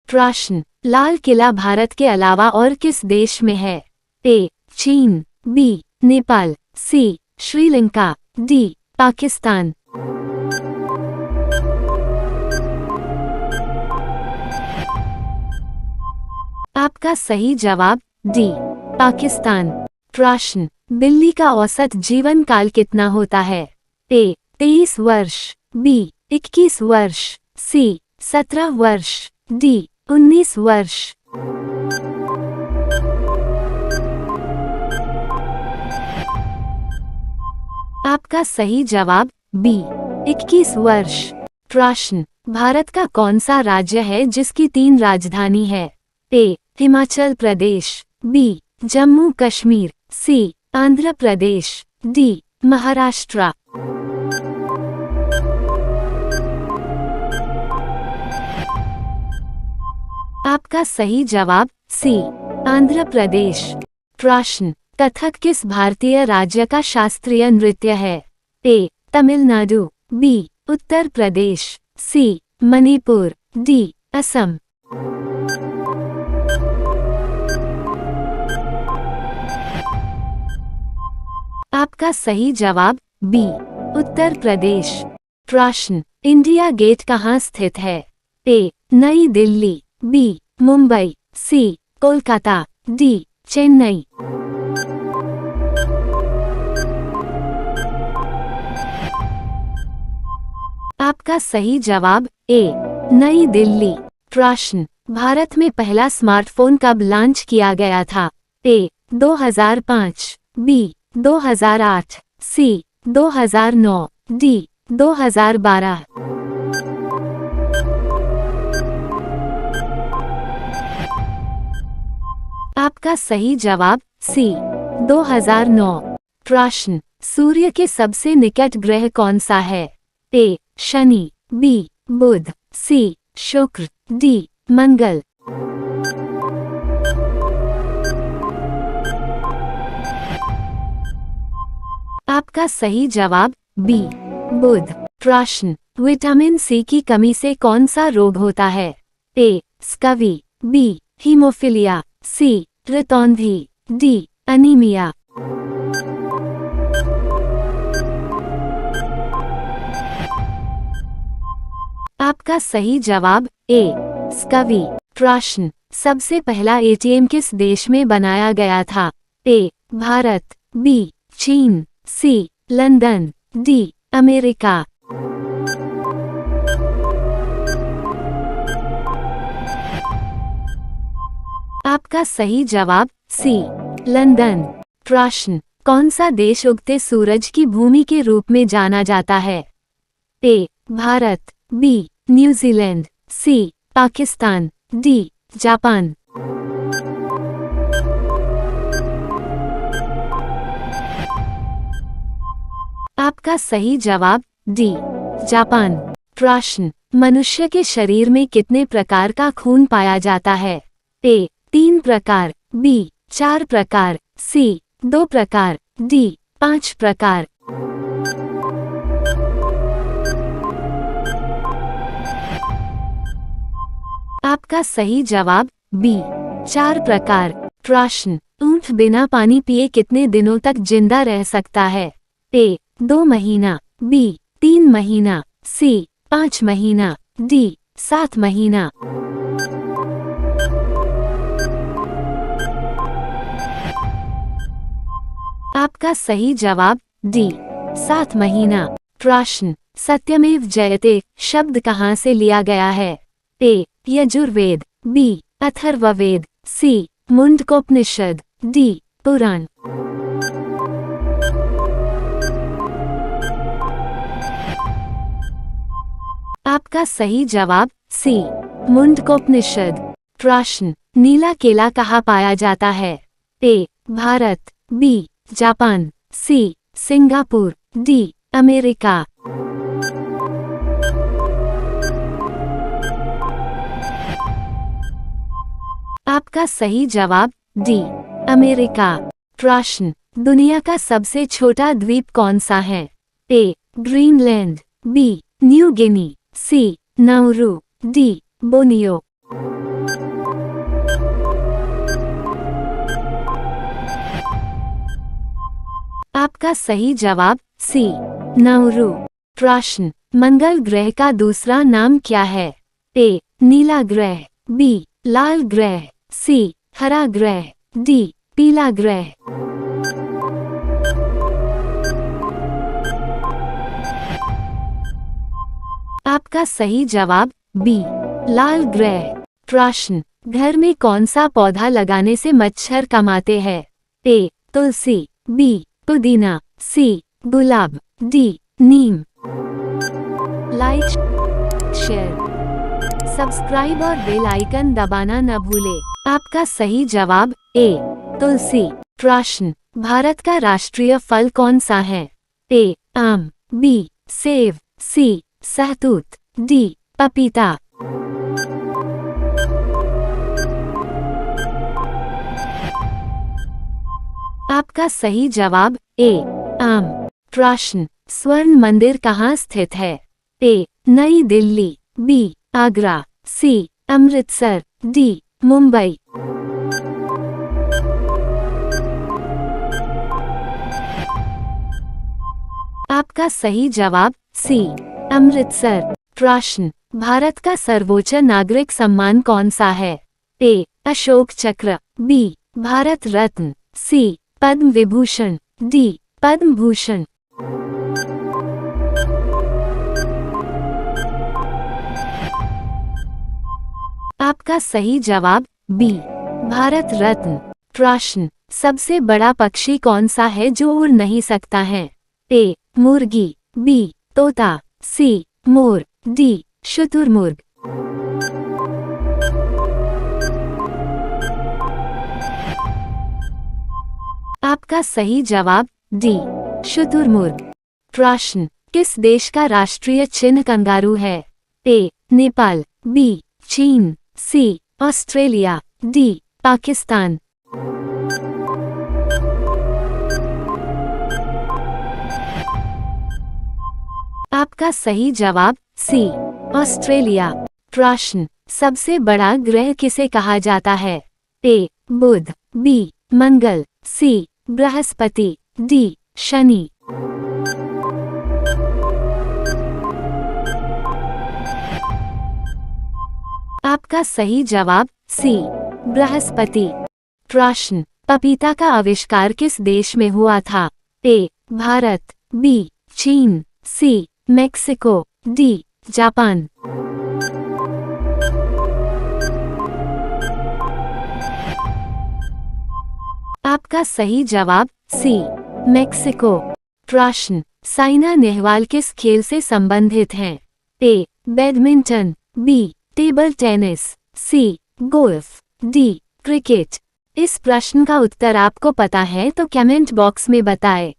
प्रश्न, लाल किला भारत के अलावा और किस देश में है? ए. चीन, बी. नेपाल, सी. श्रीलंका, डी. पाकिस्तान। आपका सही जवाब डी. पाकिस्तान। प्रश्न, बिल्ली का औसत जीवन काल कितना होता है? ए. 23 वर्ष, बी. 21 वर्ष, सी. 17 वर्ष, डी. 19 वर्ष। आपका सही जवाब बी. 21 वर्ष। प्रश्न, भारत का कौन सा राज्य है जिसकी 3 राजधानी है? ए. हिमाचल प्रदेश, बी. जम्मू कश्मीर, सी. आंध्र प्रदेश, डी. महाराष्ट्र। आपका सही जवाब सी. आंध्र प्रदेश। प्रश्न, कथक किस भारतीय राज्य का शास्त्रीय नृत्य है? ए. तमिलनाडु, बी. उत्तर प्रदेश, सी. मणिपुर, डी. असम। आपका सही जवाब बी. उत्तर प्रदेश। प्रश्न, इंडिया गेट कहाँ स्थित है? ए. नई दिल्ली, बी. मुंबई, सी. कोलकाता, डी. चेन्नई। आपका सही जवाब ए. नई दिल्ली। प्रश्न, भारत में पहला स्मार्टफोन कब लॉन्च किया गया था? ए. 2005, बी. 2008, सी. 2009, डी. 2012। आपका सही जवाब सी. 2009। प्रश्न, सूर्य के सबसे निकट ग्रह कौन सा है? ए. शनि, बी. बुध, सी. शुक्र, डी. मंगल। आपका सही जवाब बी. बुध। प्रश्न, विटामिन सी की कमी से कौन सा रोग होता है? ए. स्कवी, बी. हीमोफीलिया, सी. ऋतौंधी, डी. अनीमिया। आपका सही जवाब ए. स्कवी। प्रश्न, सबसे पहला एटीएम किस देश में बनाया गया था? ए. भारत, बी. चीन, सी. London, D. अमेरिका। आपका सही जवाब सी. लंदन। प्रश्न, कौन सा देश उगते सूरज की भूमि के रूप में जाना जाता है? A. Bharat, B. New Zealand, C. Pakistan, D. Japan. आपका सही जवाब डी. जापान। प्रश्न, मनुष्य के शरीर में कितने प्रकार का खून पाया जाता है? ए. 3 प्रकार, बी. 4 प्रकार, सी. 2 प्रकार, डी. 5 प्रकार। आपका सही जवाब बी. 4 प्रकार। प्रश्न, ऊंट बिना पानी पिए कितने दिनों तक जिंदा रह सकता है? ए. 2 महीना, बी. 3 महीना, सी. 5 महीना, डी. 7 महीना। आपका सही जवाब डी. 7 महीना। प्रश्न, सत्यमेव जयते शब्द कहाँ से लिया गया है? ए. यजुर्वेद, बी. अथर्ववेद, सी. मुंडकोपनिषद, डी. पुराण। आपका सही जवाब सी. मुंडकोपनिषद। प्रश्न, नीला केला कहाँ पाया जाता है? A. Bharat, B. Japan, C. Singapore, D. America. आपका सही जवाब डी. अमेरिका। प्रश्न, दुनिया का सबसे छोटा द्वीप कौन सा है? A. Greenland, B. New Guinea, C. Nauru, D. Borneo. आपका सही जवाब सी नाउरू। प्रश्न, मंगल ग्रह का दूसरा नाम क्या है? ए नीला ग्रह, बी लाल ग्रह, सी हरा ग्रह, डी पीला ग्रह। आपका सही जवाब बी लाल ग्रह। प्रश्न, घर में कौन सा पौधा लगाने से मच्छर कमाते हैं? ए तुलसी, बी पुदीना, सी गुलाब, डी नीम। लाइक, शेयर, सब्सक्राइब और बेल आइकन दबाना न भूले। आपका सही जवाब ए तुलसी। प्रश्न, भारत का राष्ट्रीय फल कौन सा है? ए आम, बी सेब, सी सहतूत, डी पपीता। आपका सही जवाब ए आम। प्रश्न, स्वर्ण मंदिर कहाँ स्थित है? ए नई दिल्ली, बी आगरा, सी अमृतसर, डी मुंबई। आपका सही जवाब सी अमृतसर। प्रश्न, भारत का सर्वोच्च नागरिक सम्मान कौन सा है? ए अशोक चक्र, बी भारत रत्न, सी पद्म विभूषण, डी पद्म भूषण। आपका सही जवाब बी भारत रत्न। प्रश्न, सबसे बड़ा पक्षी कौन सा है जो उड़ नहीं सकता है? ए मुर्गी, बी तोता, सी मोर, डी शुतुरमुर्ग। आपका सही जवाब डी शुतुरमुर्ग। प्रश्न, किस देश का राष्ट्रीय चिन्ह कंगारू है? ए नेपाल, बी चीन, सी ऑस्ट्रेलिया, डी पाकिस्तान। आपका सही जवाब सी ऑस्ट्रेलिया। प्रश्न, सबसे बड़ा ग्रह किसे कहा जाता है? ए बुध, बी मंगल, सी बृहस्पति, डी शनि। आपका सही जवाब सी बृहस्पति। प्रश्न, पपीता का आविष्कार किस देश में हुआ था? ए भारत, बी चीन, सी मेक्सिको, डी जापान। आपका सही जवाब सी मेक्सिको। प्रश्न, साइना नेहवाल किस खेल से संबंधित हैं? A badminton, B table tennis, C golf, D cricket. इस प्रश्न का उत्तर आपको पता है तो कमेंट बॉक्स में बताएं।